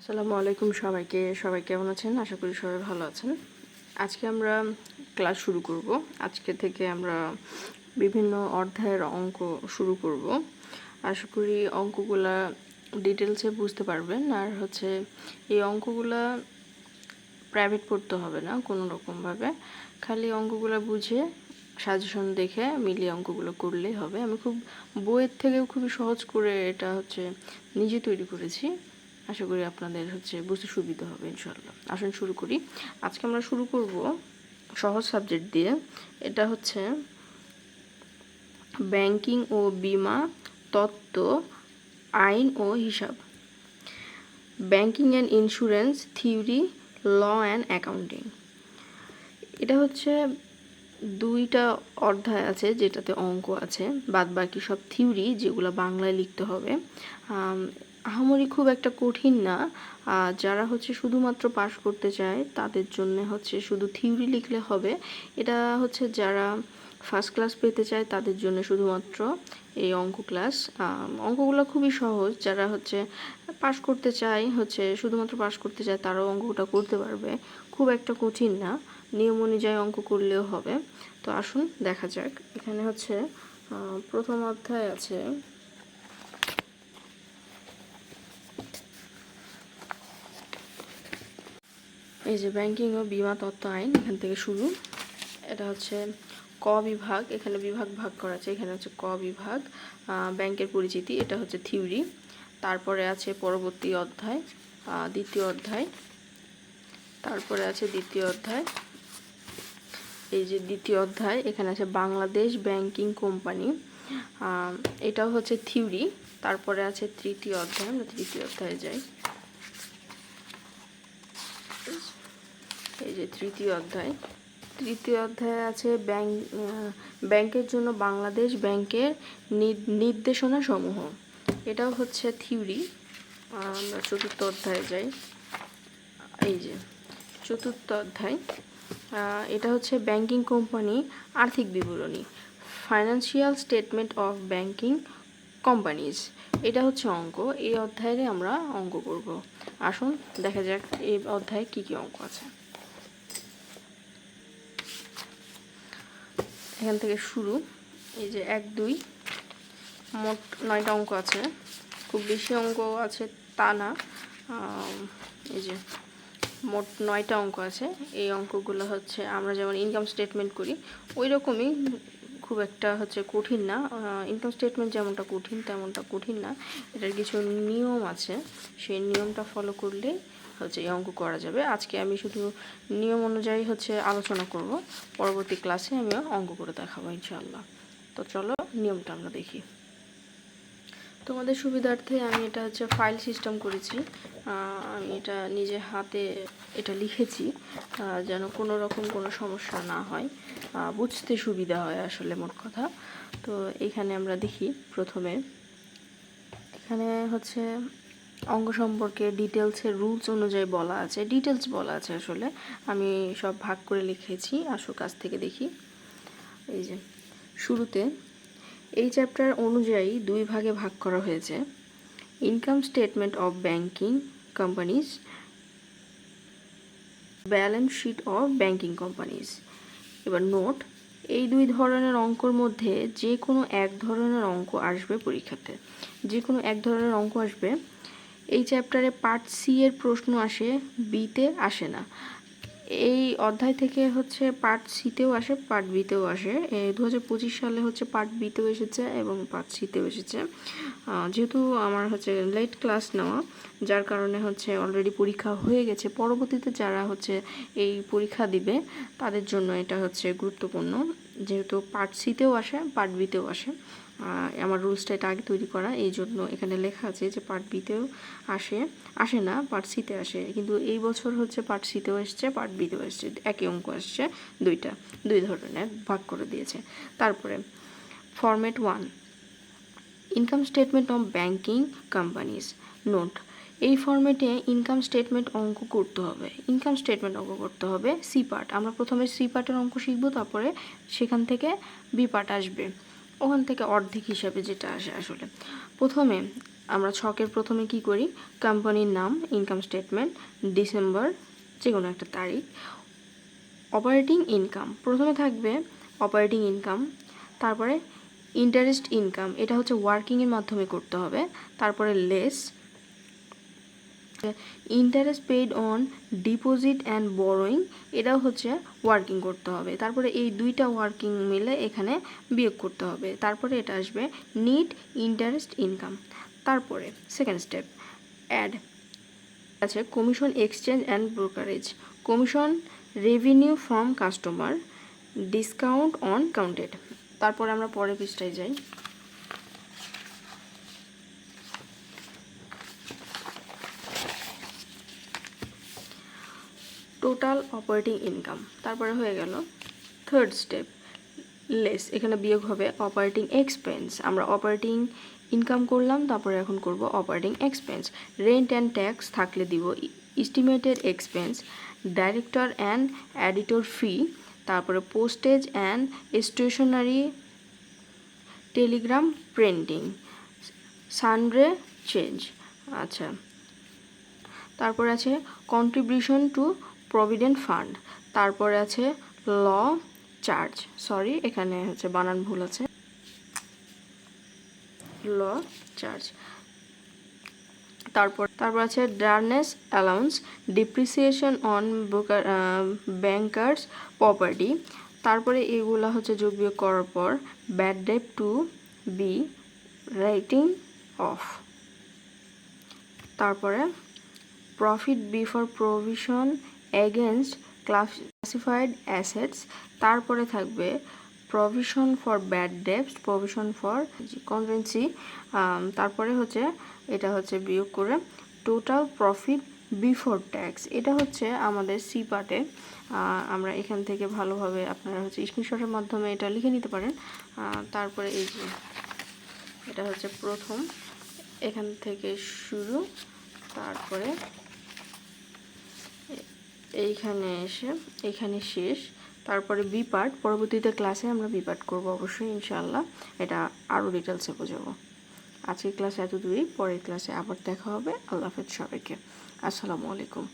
আসসালামু আলাইকুম সবাইকে। সবাই কেমন আছেন? আশা করি সবাই ভালো আছেন। আজকে আমরা ক্লাস শুরু করব। আজকে থেকে আমরা বিভিন্ন অধ্যায়ের অঙ্ক শুরু করব। আশা করি অঙ্কগুলা ডিটেলসে বুঝতে পারবেন। আর এই অঙ্কগুলা প্রাইভেট পড়তে হবে না কোনো রকমভাবে, খালি অঙ্কগুলো বুঝে সাজেশন দেখে মিলিয়ে অঙ্কগুলো করলেই হবে। আমি বইয়ের থেকেও খুবই সহজ করে এটা নিজে তৈরি করেছি। আশা করি আপনাদের বুঝতে সুবিধা হবে ইনশাআল্লাহ। আসুন শুরু করি। আজকে আমরা শুরু করব সহজ সাবজেক্ট দিয়ে। এটা ব্যাংকিং ও বীমা তত্ত্ব, আইন ও হিসাব। Banking and insurance theory, law and accounting. এটা দুইটা অধ্যায় আছে যেটাতে অঙ্ক আছে, বাদ বাকি সব থিওরি যেগুলো বাংলায় লিখতে হবে। আহামরি খুব একটা কঠিন না। যারা শুধুমাত্র পাস করতে চায় তাদের জন্য শুধু থিওরি লিখলে হবে। এটা যারা ফার্স্ট ক্লাস পেতে চায় তাদের জন্য শুধুমাত্র এই অঙ্ক ক্লাস। অঙ্কগুলো খুবই সহজ। যারা পাস করতে চায় শুধুমাত্র পাস করতে চায় তারাও অঙ্কটা করতে পারবে, খুব একটা কঠিন না। নিয়ম অনুযায়ী অঙ্ক করলেও হবে। তো আসুন দেখা যাক। এখানে প্রথম অধ্যায় আছে এই যে ব্যাংকিং ও বীমা তত্ত্ব আইন। এখান থেকে শুরু। এটা ক বিভাগ। এখানে বিভাগ ভাগ করা আছে। এখানে ক বিভাগ, ব্যাংকের পরিচিতি। এটা থিওরি। তারপরে আছে পরবর্তী অধ্যায়, দ্বিতীয় অধ্যায়। তারপরে আছে দ্বিতীয় অধ্যায়। এই যে দ্বিতীয় অধ্যায়, এখানে আছে বাংলাদেশ ব্যাংকিং কোম্পানি। এটাও থিওরি। তারপরে আছে তৃতীয় অধ্যায়। আমরা তৃতীয় অধ্যায়ে যাই। এই যে তৃতীয় অধ্যায়। তৃতীয় অধ্যায়ে আছে ব্যাংকের জন্য বাংলাদেশ ব্যাংকের নির্দেশনা সমূহ। এটাও থিওরি। আমরা চতুর্থ অধ্যায়ে যাই। এই যে চতুর্থ অধ্যায়, এটা ব্যাংকিং কোম্পানি আর্থিক বিবরণী, financial statement of banking companies. এটা অঙ্ক। এই অধ্যায়ে আমরা অঙ্ক করব। আসুন দেখা যাক এই অধ্যায়ে কি কি অঙ্ক আছে। এখান থেকে শুরু। এই যে 1, 2, মোট 9টা অঙ্ক আছে। খুব বেশি অঙ্ক আছে তা না। এই যে মোট 9টা অঙ্ক আছে। এই অঙ্কগুলো আমরা যেমন ইনকাম স্টেটমেন্ট করি ওই রকমই, খুব একটা কঠিন না। ইনকাম স্টেটমেন্ট যেমনটা কঠিন তেমনটা কঠিন না। এটার কিছু নিয়ম আছে, সেই নিয়মটা ফলো করলে এই অঙ্ক করা যাবে। আজকে আমি শুধু নিয়ম অনুযায়ী আলোচনা করব। পরবর্তী ক্লাসে আমিও অঙ্ক করে দেখাবো ইনশাআল্লাহ। তো চলো নিয়মটা আমরা দেখি। তোমাদের সুবিধার্থে আমি এটা ফাইল সিস্টেম করেছি। আমি এটা নিজে হাতে এটা লিখেছি যেন কোনো রকম কোনো সমস্যা না হয়, বুঝতে সুবিধা হয় আসলে মোট কথা। তো এখানে আমরা দেখি প্রথমে। এখানে অঙ্ক সম্পর্কে ডিটেলসের রুলস অনুযায়ী বলা আছে, ডিটেলস বলা আছে আসলে। আমি সব ভাগ করে লিখেছি। আসো কাছ থেকে দেখি। এই যে শুরুতে এই চ্যাপ্টার অনুযায়ী 2 ভাগে ভাগ করা হয়েছে: income statement of banking companies, balance sheet of banking companies. এবার নোট, এই 2 ধরনের অঙ্কর মধ্যে যে কোনো এক ধরনের অঙ্ক আসবে পরীক্ষাতে। যে কোনো এক ধরনের অঙ্ক আসবে। এই চ্যাপ্টারে পার্ট সি এর প্রশ্ন আসে, বিতে আসে না। এই অধ্যায় থেকে পার্ট সিতেও আসে, পার্ট বিতেও আসে। 2025 সালে পার্ট বিতেও এসেছে এবং পার্ট সিতেও এসেছে। যেহেতু আমার লেট ক্লাস নেওয়া, যার কারণে অলরেডি পরীক্ষা হয়ে গেছে। পরবর্তীতে যারা এই পরীক্ষা দিবে তাদের জন্য এটা গুরুত্বপূর্ণ, যেহেতু পার্ট সিতেও আসে পার্ট বিতেও আসে। আমার রুলসটা এটা আগে তৈরি করা, এই জন্য এখানে লেখা আছে যে পার্ট বিতেও আসে না, পার্ট সিতে আসে। কিন্তু এই বছর পার্ট সিতেও এসছে, পার্ট বিতেও এসছে, একই অঙ্ক আসছে। 2 ধরনের ভাগ করে দিয়েছে। তারপরে format 1, income statement of banking companies. Note, এই ফরম্যাটে ইনকাম স্টেটমেন্ট অঙ্ক করতে হবে। ইনকাম স্টেটমেন্ট অঙ্ক করতে হবে সি পার্ট। আমরা প্রথমে সি পার্টের অঙ্ক শিখব, তারপরে সেখান থেকে বি পার্ট আসবে, ওখান থেকে অর্ধেক হিসাবে যেটা আসে আসলে। প্রথমে আমরা ছকের প্রথমে কি করি, কোম্পানির নাম, ইনকাম স্টেটমেন্ট, ডিসেম্বর, যে কোনো একটা তারিখ, অপারেটিং ইনকাম প্রথমে থাকবে, অপারেটিং ইনকাম, তারপরে ইন্টারেস্ট ইনকাম, এটা হচ্ছে ওয়ার্কিংয়ের মাধ্যমে করতে হবে, তারপরে less interest paid on deposit and borrowing, এটাও হচ্ছে ওয়ার্কিং করতে হবে, তারপরে এই দুইটা ওয়ার্কিং মিলে এখানে বিয়োগ করতে হবে, তারপরে এটা আসবে নিট ইন্টারেস্ট ইনকাম। তারপরে সেকেন্ড স্টেপ অ্যাড আছে commission exchange and brokerage, commission revenue from customer, discount on counted. তারপরে আমরা পরের পৃষ্ঠায় যাই। টোটাল অপারেটিং ইনকাম, তারপরে হয়ে গেল থার্ড স্টেপ লেস, এখানে বিয়োগ হবে অপারেটিং এক্সপেন্স, আমরা অপারেটিং ইনকাম করলাম, তারপরে এখন করব operating expense, rent and tax থাকলে দিব estimated expense, director and editor fee, তারপরে postage and stationery, telegram printing, sundry charges. আচ্ছা, তারপরে আছে কন্ট্রিবিউশন টু প্রভিডেন্ট ফান্ড, তারপরে আছে ল চার্জ, সরি এখানে হচ্ছে বানান ভুল আছে, ল চার্জ, তারপর আছে dearness allowance, depreciation on bankers property, তারপরে এগুলা হচ্ছে যোগ বিয়োগ করার পর bad debt to be writing off, তারপরে profit before provision against classified assets, তারপরে থাকবে provision for bad debts, provision for conveyance, তারপরে হচ্ছে এটা হচ্ছে বিয়োগ করে টোটাল প্রফিট বিফোর ট্যাক্স, এটা হচ্ছে আমাদের সি পার্টে, আমরা এখান থেকে ভালোভাবে আপনারা হচ্ছে স্ক্রিনশটের মাধ্যমে এটা লিখে নিতে পারেন। তারপরে এই যে এটা হচ্ছে প্রথম, এখান থেকে শুরু, তারপরে এইখানে এসে এখানে শেষ, তারপরে বি পার্ট, পরবর্তীতে ক্লাসে আমরা বি পার্ট করবো অবশ্যই ইনশাআল্লাহ, এটা আরও ডিটেলসে বোঝাবো। আজকের ক্লাসে এতদূরই, পরের ক্লাসে আবার দেখা হবে। আল্লাহ হাফেজ সবাইকে, আসসালামু আলাইকুম।